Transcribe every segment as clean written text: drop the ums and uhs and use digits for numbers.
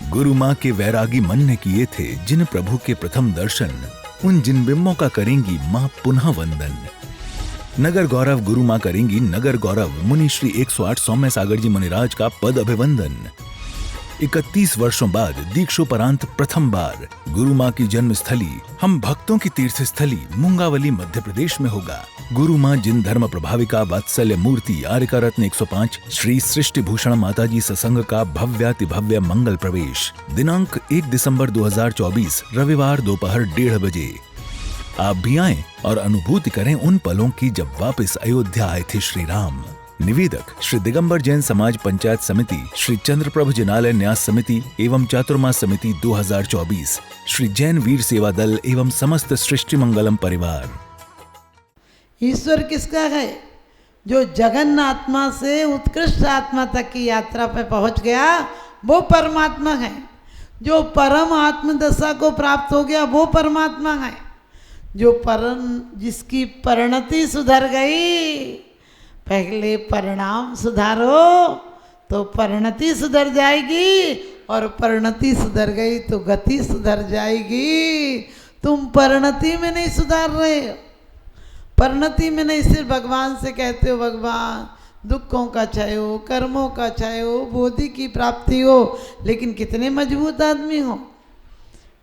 गुरु माँ के वैरागी मन ने किए थे जिन प्रभु के प्रथम दर्शन, उन जिन बिंबों का करेंगी माँ पुनः वंदन। नगर गौरव गुरु माँ करेंगी नगर गौरव, मुनि श्री 108 सौम्य सागर जी मुनिराज का पद अभिवंदन। 31 वर्षों बाद दीक्षोपरांत प्रथम बार गुरु माँ की जन्म स्थली, हम भक्तों की तीर्थ स्थली मुंगावली मध्य प्रदेश में होगा। गुरु माँ जिन धर्म प्रभाविका वात्सल्य मूर्ति आर्यका रत्न 105 श्री सृष्टि भूषण माताजी सत्संग का भव्याति भव्य मंगल प्रवेश, दिनांक 1 दिसंबर 2024 रविवार दोपहर 1:30 बजे। आप भी आएं और अनुभूति करें उन पलों की जब वापस अयोध्या आए थे श्री राम। निवेदक श्री दिगंबर जैन समाज पंचायत समिति, श्री चंद्रप्रभ जिनालय न्यास समिति एवं चातुर्मास समिति 2024, श्री जैन वीर सेवा दल एवं समस्त सृष्टि मंगलम परिवार। ईश्वर किसका है? जो जघन्य आत्मा से उत्कृष्ट आत्मा तक की यात्रा पे पहुंच गया वो परमात्मा है। जो परम आत्मदशा को प्राप्त हो गया वो परमात्मा है। जो जिसकी परिणति सुधर गई, पहले परिणाम सुधारो तो परिणति सुधर जाएगी, और परिणति सुधर गई तो गति सुधर जाएगी। तुम परिणति में नहीं सुधार रहे हो। परिणति में नहीं, सिर्फ भगवान से कहते हो भगवान दुखों का क्षय हो, कर्मों का क्षय हो, बोधि की प्राप्ति हो, लेकिन कितने मजबूत आदमी हो।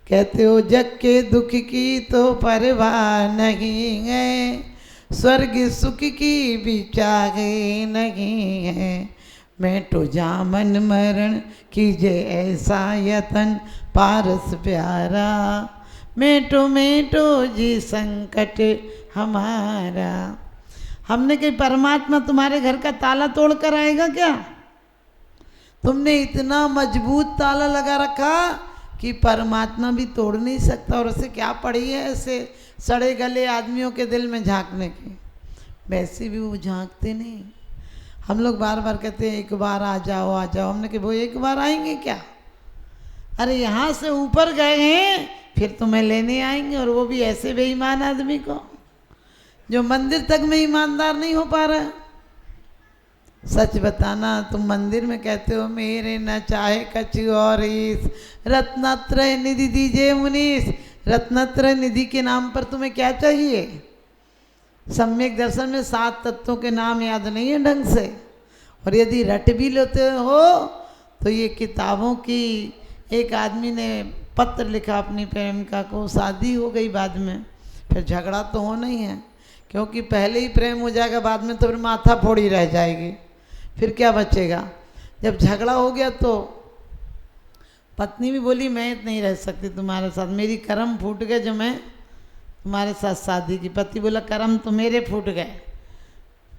कहते हो जग के दुख की तो परवाह नहीं है, स्वर्ग सुख की भी चाहे नहीं है। मैं तो जामन मरण कीजे ऐसा यतन पारस प्यारा, मेटो जी संकट हमारा। हमने कही परमात्मा तुम्हारे घर का ताला तोड़ कर आएगा क्या? तुमने इतना मजबूत ताला लगा रखा कि परमात्मा भी तोड़ नहीं सकता। और उसे क्या पड़ी है ऐसे सड़े गले आदमियों के दिल में झांकने की? वैसे भी वो झांकते नहीं। हम लोग बार बार कहते हैं एक बार आ जाओ आ जाओ। हमने कहा वो एक बार आएंगे क्या? अरे यहाँ से ऊपर गए हैं फिर तुम्हें लेने आएंगे, और वो भी ऐसे बेईमान आदमी को जो मंदिर तक में ईमानदार नहीं हो पा रहा। सच बताना, तुम मंदिर में कहते हो मेरे न चाहे कछु और इस, रत्नत्रय निधि दीजिए मुनीस। रत्नत्रय निधि के नाम पर तुम्हें क्या चाहिए? सम्यक दर्शन में 7 तत्वों के नाम याद नहीं है ढंग से, और यदि रट भी लेते हो तो ये किताबों की। एक आदमी ने पत्र लिखा अपनी प्रेमिका को, शादी हो गई बाद में, फिर झगड़ा तो होना ही है, क्योंकि पहले ही प्रेम हो जाएगा बाद में तो फिर माथा फोड़ी रह जाएगी, फिर क्या बचेगा। जब झगड़ा हो गया तो पत्नी भी बोली मैं नहीं रह सकती तुम्हारे साथ, मेरी कर्म फूट गए जो मैं तुम्हारे साथ शादी की। पति बोला कर्म तो मेरे फूट गए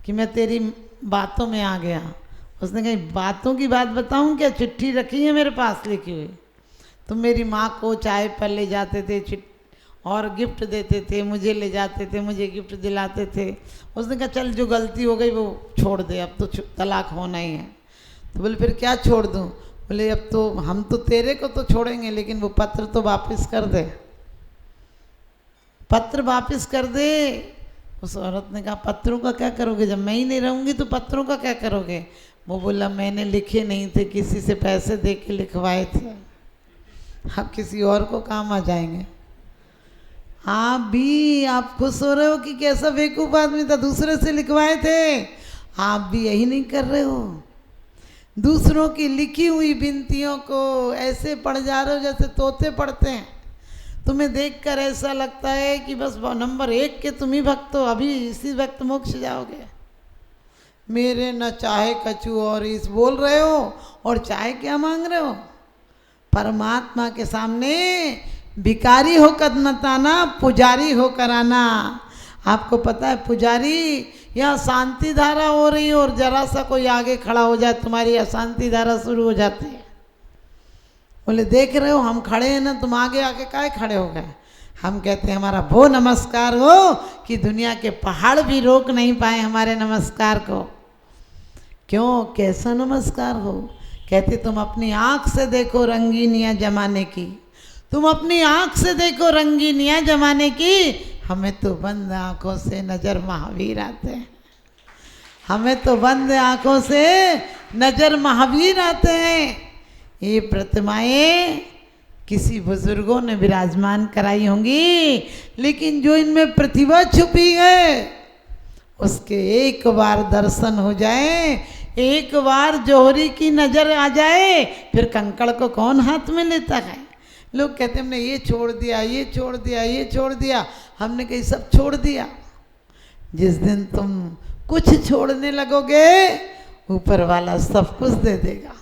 कि मैं तेरी बातों में आ गया। उसने कही बातों की बात बताऊं क्या? चिट्ठी रखी है मेरे पास लिखी हुई। तुम मेरी माँ को चाय पर ले जाते थे और गिफ्ट देते थे, मुझे ले जाते थे, मुझे गिफ्ट दिलाते थे। उसने कहा चल जो गलती हो गई वो छोड़ दे, अब तो तलाक होना ही है। तो बोले फिर क्या छोड़ दूँ? बोले अब तो हम तो तेरे को तो छोड़ेंगे, लेकिन वो पत्र तो वापस कर दे, पत्र वापस कर दे। उस औरत ने कहा पत्रों का क्या करोगे? जब मैं ही नहीं रहूँगी तो पत्रों का क्या करोगे? वो बोला मैंने लिखे नहीं थे, किसी से पैसे दे के लिखवाए थे, अब किसी और को काम आ जाएंगे। आप खुश हो रहे हो कि कैसा बेवकूफ़ आदमी था, दूसरे से लिखवाए थे। आप भी यही नहीं कर रहे हो, दूसरों की लिखी हुई विनतियों को ऐसे पढ़ जा रहे हो जैसे तोते पढ़ते हैं। तुम्हें देखकर ऐसा लगता है कि बस नंबर 1 के तुम ही भक्त हो, अभी इसी वक्त मोक्ष जाओगे। मेरे न चाहे कछु और इस बोल रहे हो, और चाहे क्या मांग रहे हो? परमात्मा के सामने भिखारी होकर मत आना, पुजारी होकर आना। आपको पता है पुजारी, यहाँ शांति धारा हो रही है और जरा सा कोई आगे खड़ा हो जाए तुम्हारी अशांति धारा शुरू हो जाती है। बोले देख रहे हो हम खड़े हैं ना, तुम आगे आके काहे खड़े हो गए? हम कहते हैं हमारा वो नमस्कार हो कि दुनिया के पहाड़ भी रोक नहीं पाए हमारे नमस्कार को। क्यों? कैसा नमस्कार हो? कहते तुम अपनी आँख से देखो रंगीनियाँ जमाने की, तुम अपनी आँख से देखो रंगीनियाँ जमाने की। हमें तो बंद आँखों से नज़र महावीर आते हैं, हमें तो बंद आँखों से नज़र महावीर आते हैं। ये प्रतिमाएं किसी बुजुर्गों ने विराजमान कराई होंगी, लेकिन जो इनमें प्रतिभा छुपी है उसके एक बार दर्शन हो जाए, एक बार जोहरी की नजर आ जाए, फिर कंकड़ को कौन हाथ में लेता है। लोग कहते हमने ये छोड़ दिया, ये छोड़ दिया, ये छोड़ दिया। हमने कहीं सब छोड़ दिया। जिस दिन तुम कुछ छोड़ने लगोगे ऊपर वाला सब कुछ दे देगा,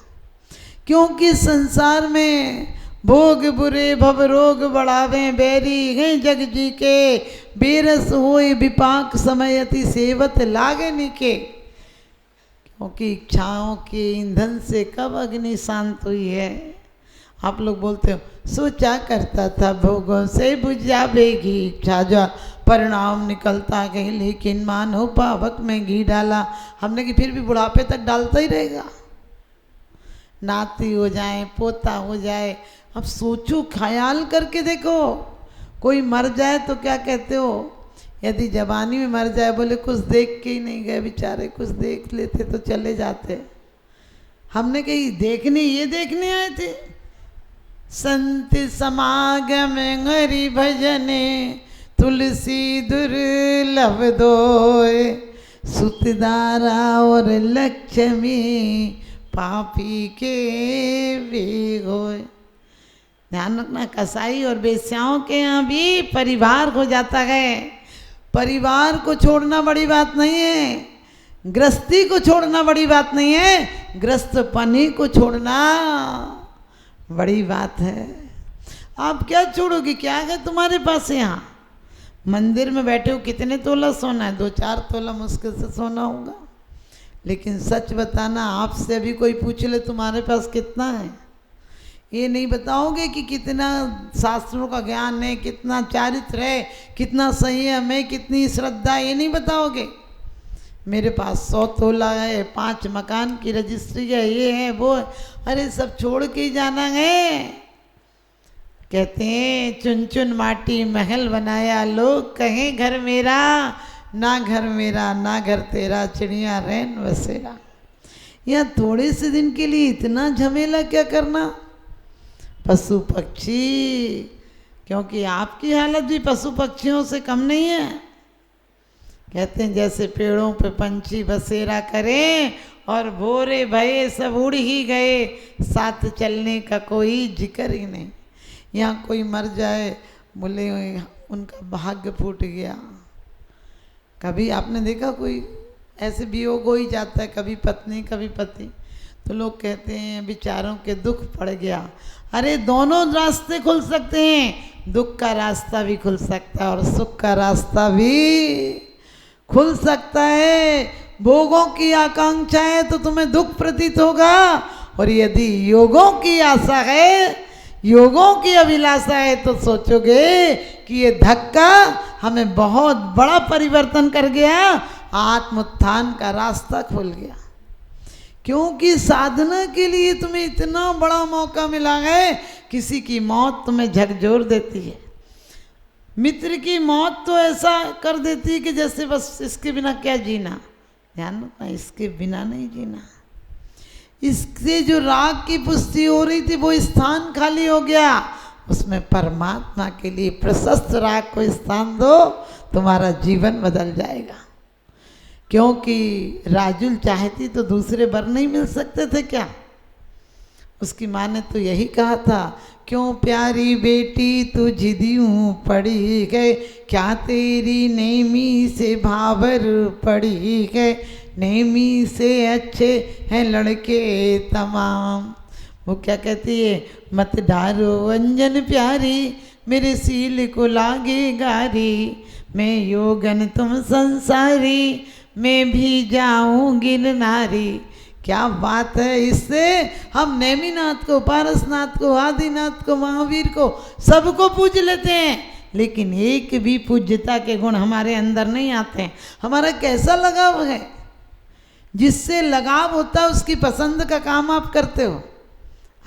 क्योंकि संसार में भोग बुरे भव रोग बढ़ावे बैरी गए जग जी के, बेरस होए विपाक समय अति सेवत लागे निके। क्योंकि इच्छाओं के ईंधन से कब अग्नि शांत हुई है। आप लोग बोलते हो सोचा करता था भोगों से बुझ जाएगी इच्छा, जो परिणाम निकलता गई, लेकिन मानो पावक में घी डाला। हमने कि फिर भी बुढ़ापे तक डालता ही रहेगा। नाती हो जाए, पोता हो जाए। अब सोचो, ख्याल करके देखो, कोई मर जाए तो क्या कहते हो? यदि जवानी में मर जाए, बोले कुछ देख के ही नहीं गए बेचारे, कुछ देख लेते तो चले जाते। हमने कही देखने, ये देखने आए थे। संत समागम हरि भजने तुलसी दुर्लभ दोय, सुतदारा और लक्ष्मी पापी के वे होय। ध्यान रखना, कसाई और बेश्याओं के यहाँ भी परिवार हो जाता है। परिवार को छोड़ना बड़ी बात नहीं है, गृहस्थी को छोड़ना बड़ी बात नहीं है, गृहस्थपनी को छोड़ना बड़ी बात है। आप क्या छोड़ोगे? क्या है तुम्हारे पास? यहाँ मंदिर में बैठे हो, कितने तोला सोना है? 2-4 तोला मुश्किल से सोना होगा। लेकिन सच बताना, आपसे अभी कोई पूछ ले तुम्हारे पास कितना है, ये नहीं बताओगे कि कितना शास्त्रों का ज्ञान है, कितना चारित्र है, कितना संयम है, कितनी श्रद्धा, ये नहीं बताओगे। मेरे पास 100 तोला है, 5 मकान की रजिस्ट्री है, ये है वो है। अरे सब छोड़ के ही जाना है। कहते हैं चुन चुन माटी महल बनाया, लोग कहें घर मेरा, ना घर मेरा ना घर तेरा, चिड़िया रैन बसेरा। यह थोड़े से दिन के लिए इतना झमेला क्या करना? पशु पक्षी, क्योंकि आपकी हालत भी पशु पक्षियों से कम नहीं है। कहते हैं जैसे पेड़ों पे पंछी बसेरा करें और भोरे भये सब उड़ ही गए, साथ चलने का कोई जिक्र ही नहीं। यहाँ कोई मर जाए, बोले उनका भाग्य फूट गया। कभी आपने देखा कोई ऐसे वियोग हो ही जाता है, कभी पत्नी कभी पति, तो लोग कहते हैं बेचारों के दुख पड़ गया। अरे दोनों रास्ते खुल सकते हैं, दुख का रास्ता भी खुल सकता है और सुख का रास्ता भी खुल सकता है। भोगों की आकांक्षा है तो तुम्हें दुख प्रतीत होगा, और यदि योगों की आशा है, योगों की अभिलाषा है, तो सोचोगे कि ये धक्का हमें बहुत बड़ा परिवर्तन कर गया, आत्मोत्थान का रास्ता खुल गया। क्योंकि साधना के लिए तुम्हें इतना बड़ा मौका मिला है। किसी की मौत तुम्हें झकझोर देती है, मित्र की मौत तो ऐसा कर देती है कि जैसे बस इसके बिना क्या जीना। ध्यान रखना, इसके बिना नहीं जीना। इससे जो राग की पुष्टि हो रही थी वो स्थान खाली हो गया, उसमें परमात्मा के लिए प्रशस्त राग को स्थान दो, तुम्हारा जीवन बदल जाएगा। क्योंकि राजुल चाहती तो दूसरे वर नहीं मिल सकते थे क्या? उसकी माँ ने तो यही कहा था, क्यों प्यारी बेटी तुझ दियूं पड़ी गए, क्या तेरी नेमी से भावर पड़ी गए, नेमी से अच्छे हैं लड़के तमाम। वो क्या कहती है, मत डारो अंजन प्यारी, मेरे सील को लागे गारी, मैं योगन तुम संसारी, मैं भी जाऊंगी नारी। क्या बात है! इससे हम नेमिनाथ को, पारसनाथ को, आदिनाथ को, महावीर को, सबको पूज लेते हैं, लेकिन एक भी पूज्यता के गुण हमारे अंदर नहीं आते हैं। हमारा कैसा लगाव है? जिससे लगाव होता है उसकी पसंद का काम आप करते हो।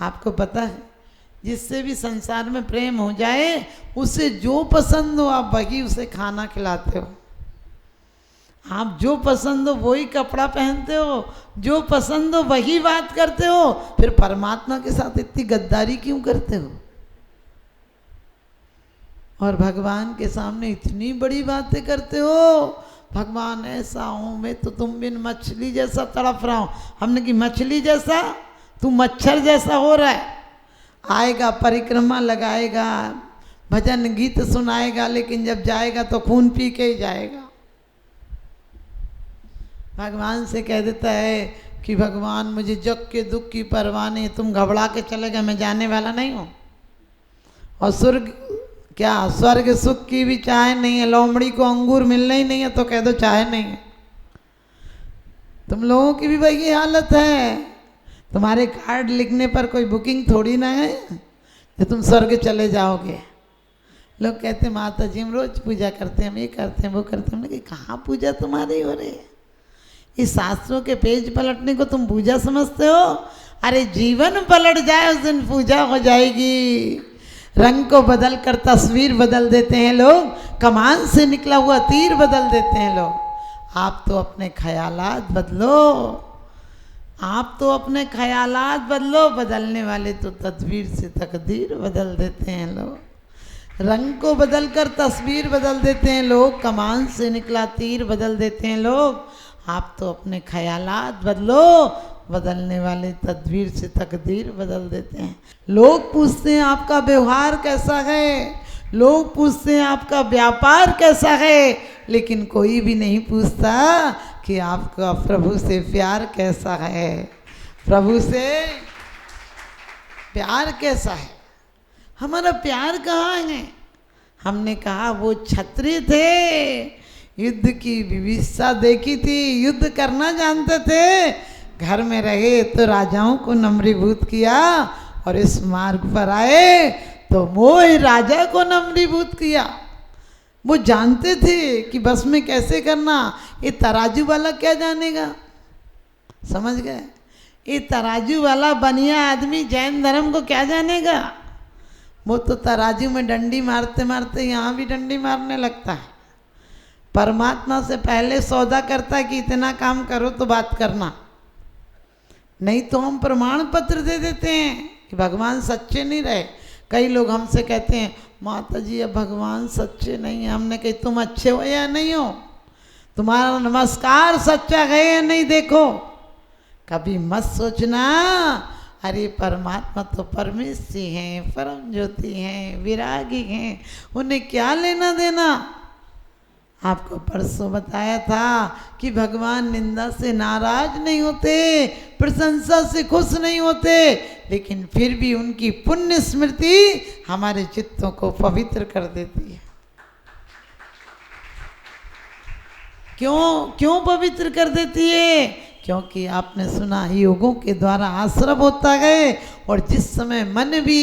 आपको पता है, जिससे भी संसार में प्रेम हो जाए, उसे जो पसंद हो आप वही उसे खाना खिलाते हो। आप जो पसंद हो वही कपड़ा पहनते हो, जो पसंद हो वही बात करते हो, फिर परमात्मा के साथ इतनी गद्दारी क्यों करते हो? और भगवान के सामने इतनी बड़ी बातें करते हो, भगवान ऐसा हूं मैं तो तुम बिन मछली जैसा तड़प रहा हूं। हमने कि मछली जैसा? तू मच्छर जैसा हो रहा है। आएगा, परिक्रमा लगाएगा, भजन गीत सुनाएगा, लेकिन जब जाएगा तो खून पी के ही जाएगा। भगवान से कह देता है कि भगवान मुझे जग के दुख की परवाह नहीं, तुम घबरा के चले गए, मैं जाने वाला नहीं हूँ। और स्वर्ग सुख की भी चाह नहीं है, लोमड़ी को अंगूर मिलना ही नहीं है तो कह दो चाह नहीं है। तुम लोगों की भी वही हालत है। तुम्हारे कार्ड लिखने पर कोई बुकिंग थोड़ी ना है जो तुम स्वर्ग चले जाओगे। लोग कहते माता जी हम रोज पूजा करते हैं, हम ये करते हैं वो करते हैं। हमने कहा कहाँ पूजा तुम्हारी हो रही है? इस शास्त्रों के पेज पलटने को तुम पूजा समझते हो? अरे जीवन पलट जाए उस दिन पूजा हो जाएगी। रंग को बदल कर तस्वीर बदल देते हैं लोग, कमान से निकला हुआ तीर बदल देते हैं लोग। आप तो अपने ख्यालात बदलो, आप तो अपने ख्यालात बदलो, बदलने वाले तो तस्वीर से तकदीर बदल देते हैं लोग। रंग को बदल कर तस्वीर बदल देते हैं लोग, कमान से निकला तीर बदल देते हैं लोग। आप तो अपने ख्यालात बदलो, बदलने वाले तदबीर से तकदीर बदल देते हैं। लोग पूछते हैं आपका व्यवहार कैसा है, लोग पूछते हैं आपका व्यापार कैसा है, लेकिन कोई भी नहीं पूछता कि आपका प्रभु से प्यार कैसा है, प्रभु से प्यार कैसा है। हमारा प्यार कहाँ है? हमने कहा वो क्षत्रिय थे, युद्ध की विविधता देखी थी, युद्ध करना जानते थे, घर में रहे तो राजाओं को नम्रीभूत किया, और इस मार्ग पर आए तो मोह राजा को नम्रीभूत किया। वो जानते थे कि बस में कैसे करना। ये तराजू वाला क्या जानेगा? समझ गए? ये तराजू वाला बनिया आदमी जैन धर्म को क्या जानेगा? वो तो तराजू में डंडी मारते मारते यहाँ भी डंडी मारने लगता है। परमात्मा से पहले सौदा करता है कि इतना काम करो तो बात करना, नहीं तो हम प्रमाण पत्र दे देते हैं कि भगवान सच्चे नहीं रहे। कई लोग हमसे कहते हैं माता जी अब भगवान सच्चे नहीं है। हमने कही तुम अच्छे हो या नहीं हो? तुम्हारा नमस्कार सच्चा है या नहीं देखो। कभी मत सोचना अरे परमात्मा तो परमेश्वर हैं, परम ज्योति हैं, विरागी हैं, उन्हें क्या लेना देना। आपको परसों बताया था कि भगवान निंदा से नाराज नहीं होते, प्रशंसा से खुश नहीं होते, लेकिन फिर भी उनकी पुण्य स्मृति हमारे चित्तों को पवित्र कर देती है। क्यों पवित्र कर देती है? क्योंकि आपने सुना योगों के द्वारा आश्रम होता है, और जिस समय मन भी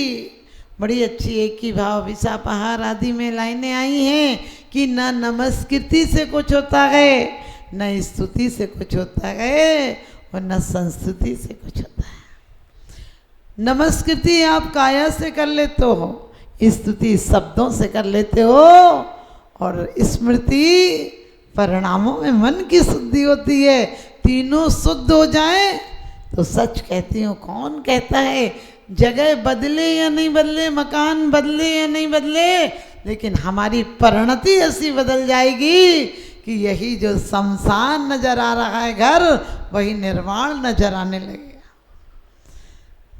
बड़ी अच्छी एक ही भाव विशापहार आदि में लाइनें आई हैं कि न नमस्कृति से कुछ होता है, न स्तुति से कुछ होता है, और न संस्तुति से कुछ होता है। नमस्कृति आप काया से कर लेते हो, स्तुति शब्दों से कर लेते हो, और स्मृति परिणामों में मन की शुद्धि होती है। तीनों शुद्ध हो जाए तो सच कहती हूँ, कौन कहता है जगह बदले या नहीं बदले, मकान बदले या नहीं बदले, लेकिन हमारी परिणति ऐसी बदल जाएगी कि यही जो शमशान नजर आ रहा है घर, वही निर्वाण नजर आने लगेगा।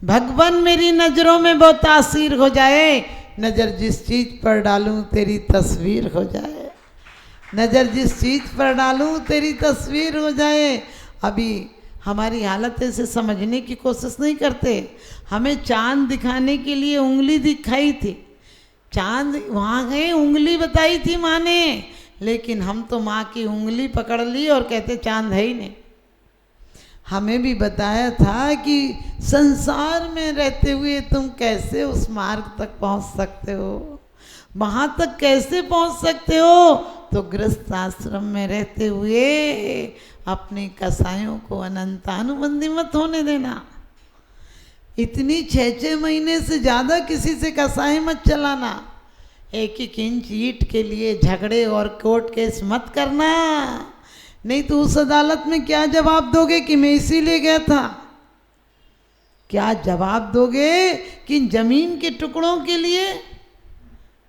भगवान मेरी नजरों में बहुत तासीर हो जाए, नजर जिस चीज पर डालूं तेरी तस्वीर हो जाए, नजर जिस चीज पर डालूं तेरी तस्वीर हो जाए। अभी हमारी हालत ऐसे समझने की कोशिश नहीं करते। हमें चांद दिखाने के लिए उंगली दिखाई थी, चांद वहाँ गए, उंगली बताई थी माँ ने, लेकिन हम तो माँ की उंगली पकड़ ली और कहते चांद है ही नहीं। हमें भी बताया था कि संसार में रहते हुए तुम कैसे उस मार्ग तक पहुँच सकते हो, वहाँ तक कैसे पहुँच सकते हो। तो गृहस्थ आश्रम में रहते हुए अपनी कसायों को अनंतानुबंधी मत होने देना। इतनी 6-6 महीने से ज़्यादा किसी से कसाई मत चलाना। 1-1 इंच ईंट के लिए झगड़े और कोर्ट केस मत करना। नहीं तो उस अदालत में क्या जवाब दोगे कि मैं इसीलिए गया था? क्या जवाब दोगे कि जमीन के टुकड़ों के लिए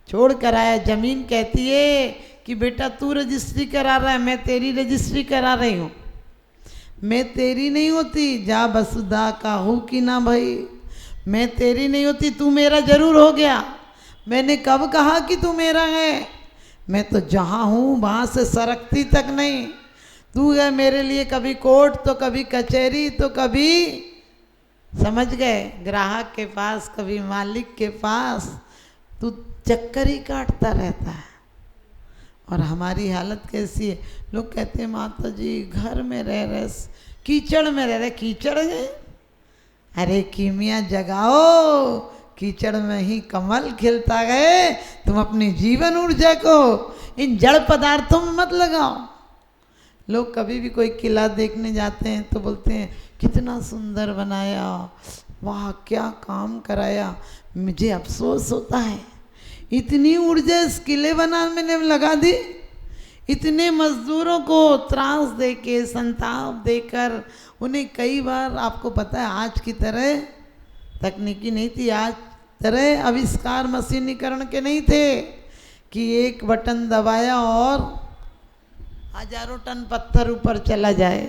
छोड़ कर आया? जमीन कहती है कि बेटा तू रजिस्ट्री करा रहा है, मैं तेरी रजिस्ट्री करा रही हूँ। मैं तेरी नहीं होती, जा वसुधा काहू की ना भाई, मैं तेरी नहीं होती, तू मेरा जरूर हो गया। मैंने कब कहा कि तू मेरा है? मैं तो जहाँ हूँ वहाँ से सरकती तक नहीं। तू है मेरे लिए कभी कोर्ट तो कभी कचहरी तो कभी, समझ गए, ग्राहक के पास, कभी मालिक के पास। तू चक्कर ही काटता रहता है। और हमारी हालत कैसी है? लोग कहते हैं माता जी घर में रह रहे, कीचड़ में रह रहे। कीचड़ है? अरे कीमिया जगाओ, कीचड़ में ही कमल खिलता है। तुम अपनी जीवन ऊर्जा को इन जड़ पदार्थों में मत लगाओ। लोग कभी भी कोई किला देखने जाते हैं तो बोलते हैं कितना सुंदर बनाया, वाह क्या काम कराया। मुझे अफसोस होता है इतनी ऊर्जा इस किले बनाने में लगा दी, इतने मजदूरों को त्रास दे के, संताप देकर उन्हें कई बार, आपको पता है आज की तरह तकनीकी नहीं थी, आज तरह आविष्कार मशीनीकरण के नहीं थे कि एक बटन दबाया और हजारों टन पत्थर ऊपर चला जाए।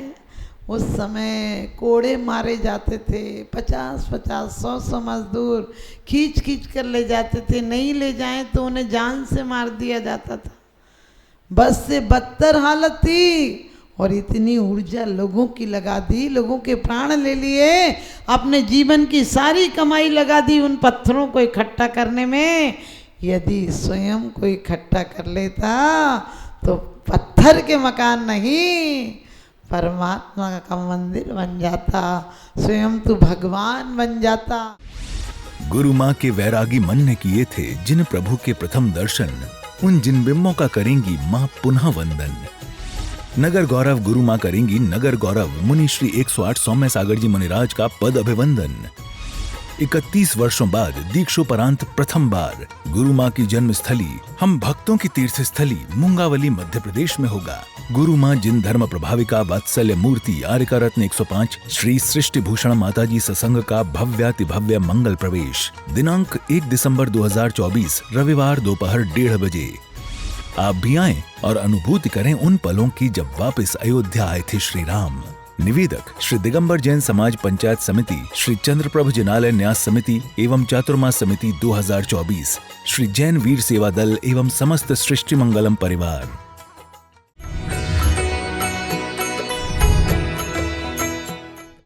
उस समय कोड़े मारे जाते थे, 50-50, 100-100 मजदूर खींच खींच कर ले जाते थे। नहीं ले जाएं तो उन्हें जान से मार दिया जाता था। बस से बदतर हालत थी। और इतनी ऊर्जा लोगों की लगा दी, लोगों के प्राण ले लिए, अपने जीवन की सारी कमाई लगा दी उन पत्थरों को इकट्ठा करने में। यदि स्वयं को इकट्ठा कर लेता तो पत्थर के मकान नहीं, परमात्मा का मंदिर बन जाता, स्वयं तू भगवान बन जाता। गुरु माँ के वैरागी मन ने किए थे जिन प्रभु के प्रथम दर्शन, उन जिन बिंबों का करेंगी माँ पुनः वंदन। नगर गौरव गुरु माँ करेंगी नगर गौरव मुनि श्री 108 सौम्य सागर जी मुनिराज का पद अभिवंदन। 31 वर्षों बाद दीक्षोपरांत प्रथम बार गुरु माँ की जन्म स्थली, हम भक्तों की तीर्थ स्थली मुंगावली मध्य प्रदेश में होगा। गुरु माँ जिन धर्म प्रभाविका वात्सल्य मूर्ति आर्यका रत्न 105 श्री सृष्टि भूषण माता जी सत्संग का भव्याति भव्य मंगल प्रवेश दिनांक 1 दिसंबर 2024 रविवार दोपहर 1:30 बजे। आप भी आएं और अनुभूति करें उन पलों की जब वापस अयोध्या आए थे श्री राम। निवेदक श्री दिगंबर जैन समाज पंचायत समिति, श्री चंद्रप्रभु जिनालय न्यास समिति एवं चातुर्मास समिति 2024, श्री जैन वीर सेवा दल एवं समस्त सृष्टि मंगलम परिवार।